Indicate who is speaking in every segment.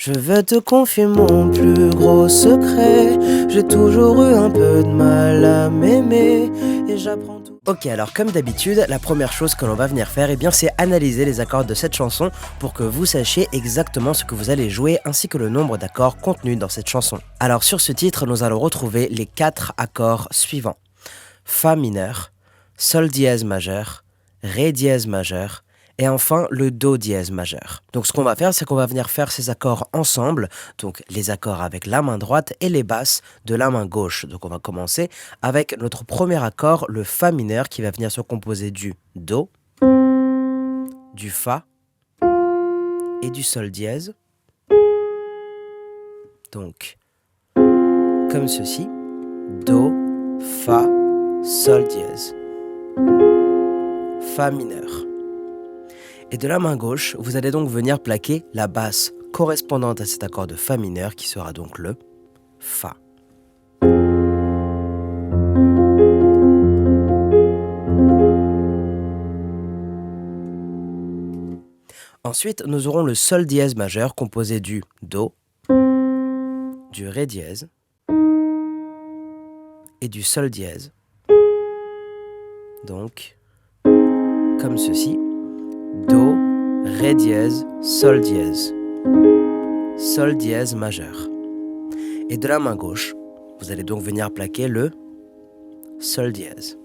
Speaker 1: Je vais te confier mon plus gros secret. J'ai toujours eu un peu de mal à m'aimer et j'apprends tout. Ok, alors comme d'habitude, la première chose que l'on va venir faire, c'est analyser les accords de cette chanson pour que vous sachiez exactement ce que vous allez jouer ainsi que le nombre d'accords contenus dans cette chanson. Alors sur ce titre, nous allons retrouver les 4 accords suivants. Fa mineur, Sol dièse majeur, Ré dièse majeur, et enfin le Do dièse majeur. Donc ce qu'on va faire, c'est qu'on va venir faire ces accords ensemble, donc les accords avec la main droite et les basses de la main gauche. Donc on va commencer avec notre premier accord, le Fa mineur, qui va venir se composer du Do, du Fa et du Sol dièse. Donc, comme ceci, Do, Fa, Sol dièse, Fa mineur. Et de la main gauche, vous allez donc venir plaquer la basse correspondante à cet accord de Fa mineur qui sera donc le Fa. Ensuite, nous aurons le Sol dièse majeur composé du Do, du Ré dièse et du Sol dièse. Donc, comme ceci, Do, Ré dièse, Sol dièse majeur. Et de la main gauche, vous allez donc venir plaquer le Sol dièse.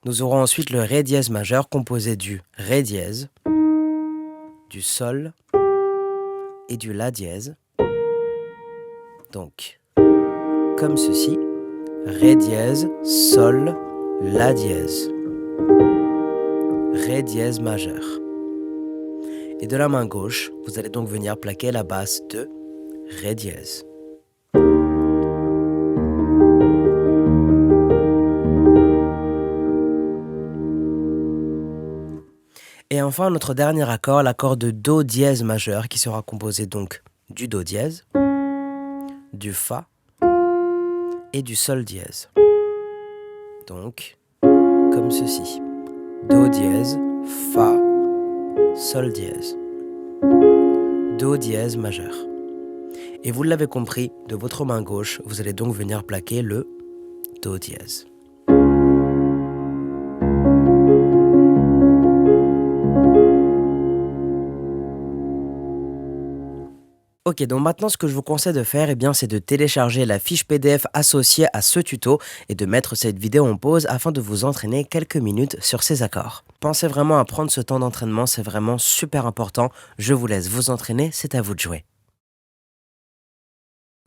Speaker 1: Nous aurons ensuite le Ré dièse majeur composé du Ré dièse, du Sol et du La dièse. Donc, comme ceci, Ré dièse, Sol, La dièse, Ré dièse majeur. Et de la main gauche, vous allez donc venir plaquer la basse de Ré dièse. Et enfin, notre dernier accord, l'accord de Do dièse majeur, qui sera composé donc du Do dièse, du Fa et du Sol dièse. Donc, comme ceci. Do dièse, Fa, Sol dièse, Do dièse majeur. Et vous l'avez compris, de votre main gauche, vous allez donc venir plaquer le Do dièse. Ok, donc maintenant ce que je vous conseille de faire, c'est de télécharger la fiche PDF associée à ce tuto et de mettre cette vidéo en pause afin de vous entraîner quelques minutes sur ces accords. Pensez vraiment à prendre ce temps d'entraînement, c'est vraiment super important. Je vous laisse vous entraîner, c'est à vous de jouer.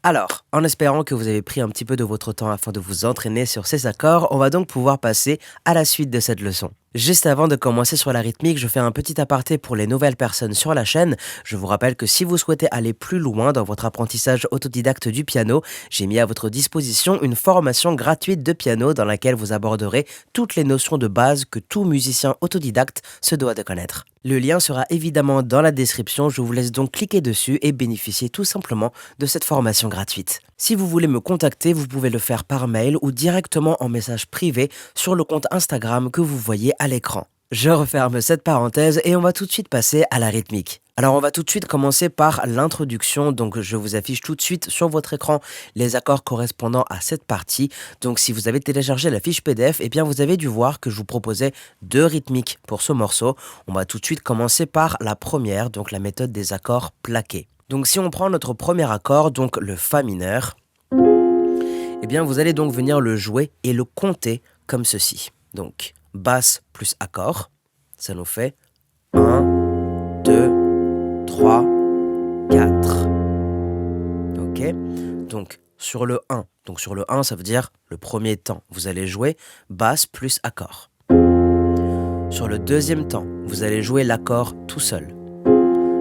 Speaker 1: Alors, en espérant que vous avez pris un petit peu de votre temps afin de vous entraîner sur ces accords, on va donc pouvoir passer à la suite de cette leçon. Juste avant de commencer sur la rythmique, je fais un petit aparté pour les nouvelles personnes sur la chaîne. Je vous rappelle que si vous souhaitez aller plus loin dans votre apprentissage autodidacte du piano, j'ai mis à votre disposition une formation gratuite de piano dans laquelle vous aborderez toutes les notions de base que tout musicien autodidacte se doit de connaître. Le lien sera évidemment dans la description, je vous laisse donc cliquer dessus et bénéficier tout simplement de cette formation gratuite. Si vous voulez me contacter, vous pouvez le faire par mail ou directement en message privé sur le compte Instagram que vous voyez à l'écran. Je referme cette parenthèse et on va tout de suite passer à la rythmique. Alors on va tout de suite commencer par l'introduction, donc je vous affiche tout de suite sur votre écran les accords correspondant à cette partie. Donc si vous avez téléchargé la fiche PDF, vous avez dû voir que je vous proposais 2 rythmiques pour ce morceau. On va tout de suite commencer par la première, donc la méthode des accords plaqués. Donc si on prend notre premier accord, donc le Fa mineur, vous allez donc venir le jouer et le compter comme ceci. Donc basse plus accord, ça nous fait 1, 2, 3, 4. Ok, donc sur le 1, ça veut dire le premier temps, vous allez jouer basse plus accord. Sur le deuxième temps, vous allez jouer l'accord tout seul.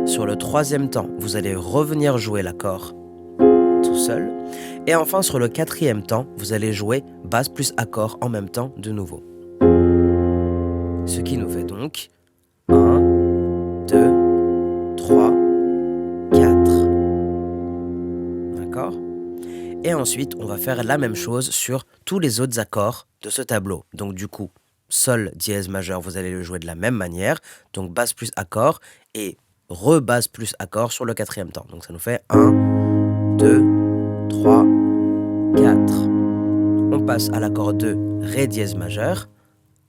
Speaker 1: Sur le troisième temps, vous allez revenir jouer l'accord tout seul. Et enfin, sur le quatrième temps, vous allez jouer basse plus accord en même temps de nouveau. Ce qui nous fait donc 1, 2, 3, 4. D'accord ? Et ensuite, on va faire la même chose sur tous les autres accords de ce tableau. Donc du coup, Sol dièse majeur, vous allez le jouer de la même manière. Donc basse plus accord et re-basse plus accord sur le quatrième temps. Donc ça nous fait 1, 2, 3, 4. On passe à l'accord de Ré dièse majeur.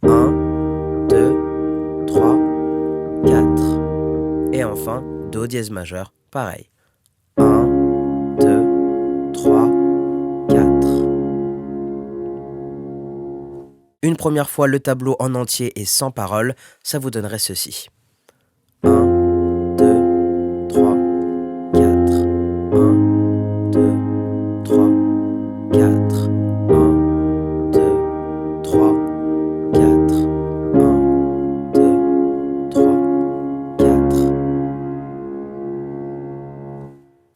Speaker 1: 1, 2, 3, 4. Et enfin, Do dièse majeur, pareil. 1, 2, 3, 4. Une première fois le tableau en entier et sans parole, ça vous donnerait ceci. 1, 2, 3, 4. 1, 2, 3, 4. 1, 2, 3, 4. 1, 2, 3, 4.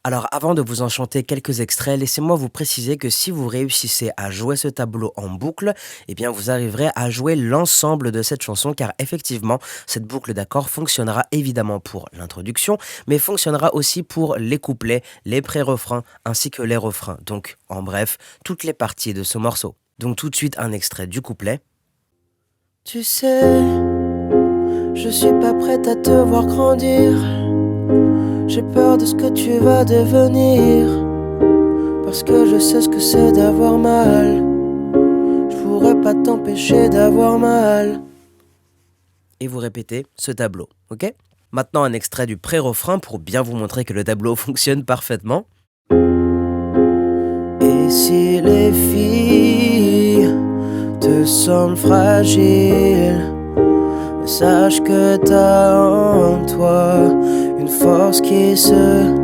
Speaker 1: Alors avant de vous en chanter quelques extraits, laissez-moi vous préciser que si vous réussissez à jouer ce tableau en boucle, eh bien vous arriverez à jouer l'ensemble de cette chanson car effectivement, cette boucle d'accords fonctionnera évidemment pour l'introduction, mais fonctionnera aussi pour les couplets, les pré-refrains ainsi que les refrains. Donc en bref, toutes les parties de ce morceau. Donc tout de suite un extrait du couplet. Tu sais, je suis pas prête à te voir grandir. J'ai peur de ce que tu vas devenir, parce que je sais ce que c'est d'avoir mal. Je pourrais pas t'empêcher d'avoir mal. Et vous répétez ce tableau, ok? Maintenant un extrait du pré-refrain pour bien vous montrer que le tableau fonctionne parfaitement. Et si les filles te semblent fragiles, sache que t'as en toi une force qui se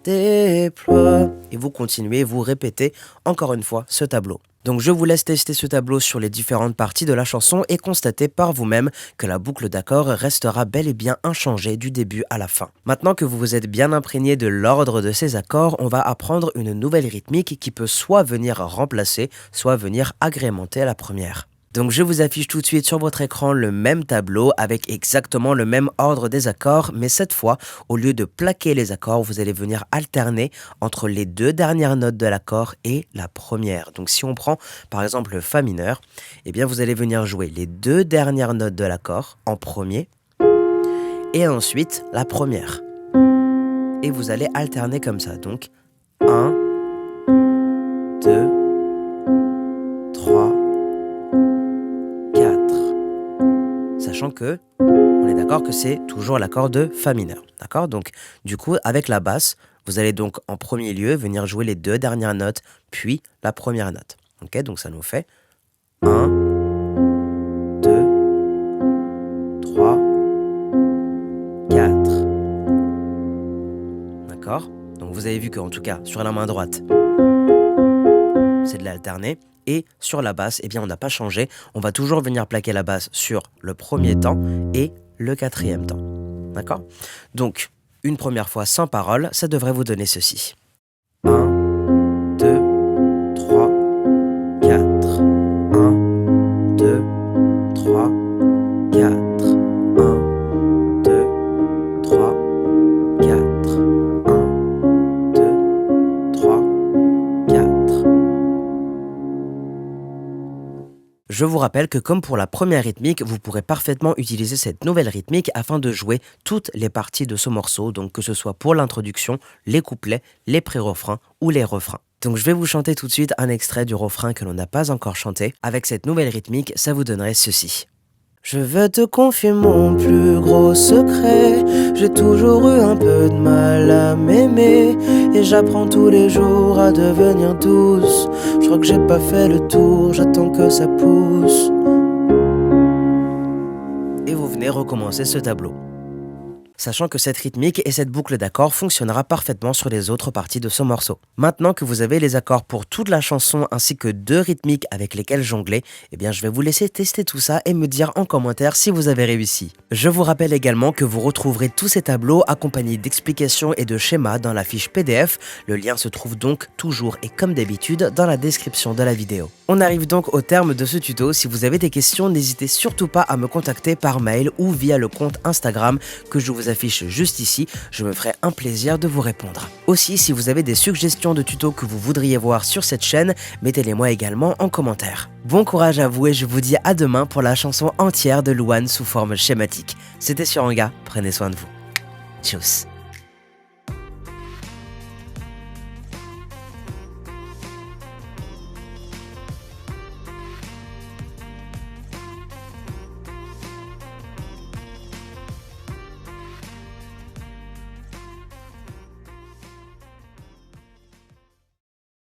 Speaker 1: déploie. Et vous continuez, vous répétez encore une fois ce tableau. Donc je vous laisse tester ce tableau sur les différentes parties de la chanson et constater par vous-même que la boucle d'accords restera bel et bien inchangée du début à la fin. Maintenant que vous vous êtes bien imprégné de l'ordre de ces accords, on va apprendre une nouvelle rythmique qui peut soit venir remplacer, soit venir agrémenter la première. Donc je vous affiche tout de suite sur votre écran le même tableau avec exactement le même ordre des accords, mais cette fois, au lieu de plaquer les accords, vous allez venir alterner entre les deux dernières notes de l'accord et la première. Donc si on prend par exemple le Fa mineur, eh bien vous allez venir jouer les deux dernières notes de l'accord en premier et ensuite la première. Et vous allez alterner comme ça, donc 1, 2, 3, sachant que, on est d'accord que c'est toujours l'accord de Fa mineur, d'accord? Donc, du coup, avec la basse, vous allez donc en premier lieu venir jouer les deux dernières notes, puis la première note. Ok, donc ça nous fait 1, 2, 3, 4. D'accord? Donc vous avez vu qu'en tout cas, sur la main droite, c'est de l'alterner. Et sur la basse, eh bien, on n'a pas changé. On va toujours venir plaquer la basse sur le premier temps et le quatrième temps. D'accord? Donc, une première fois sans parole, ça devrait vous donner ceci. 1, 2, 3, 4. 1, 2, 3, 4. 1, 2, 3, 4. 1, 2, 3, 4. Je vous rappelle que comme pour la première rythmique, vous pourrez parfaitement utiliser cette nouvelle rythmique afin de jouer toutes les parties de ce morceau, donc que ce soit pour l'introduction, les couplets, les pré-refrains ou les refrains. Donc je vais vous chanter tout de suite un extrait du refrain que l'on n'a pas encore chanté. Avec cette nouvelle rythmique, ça vous donnerait ceci. Je veux te confier mon plus gros secret. J'ai toujours eu un peu de mal à m'aimer, et j'apprends tous les jours à devenir douce. Je crois que j'ai pas fait le tour, j'attends que ça pousse. Et vous venez recommencer ce tableau. Sachant que cette rythmique et cette boucle d'accords fonctionnera parfaitement sur les autres parties de ce morceau. Maintenant que vous avez les accords pour toute la chanson ainsi que deux rythmiques avec lesquelles jongler, eh bien je vais vous laisser tester tout ça et me dire en commentaire si vous avez réussi. Je vous rappelle également que vous retrouverez tous ces tableaux accompagnés d'explications et de schémas dans la fiche PDF. Le lien se trouve donc toujours et comme d'habitude dans la description de la vidéo. On arrive donc au terme de ce tuto. Si vous avez des questions, n'hésitez surtout pas à me contacter par mail ou via le compte Instagram que je vous s'affiche juste ici, je me ferai un plaisir de vous répondre. Aussi, si vous avez des suggestions de tutos que vous voudriez voir sur cette chaîne, mettez-les moi également en commentaire. Bon courage à vous et je vous dis à demain pour la chanson entière de Louane sous forme schématique. C'était Suranga, prenez soin de vous. Tchuss.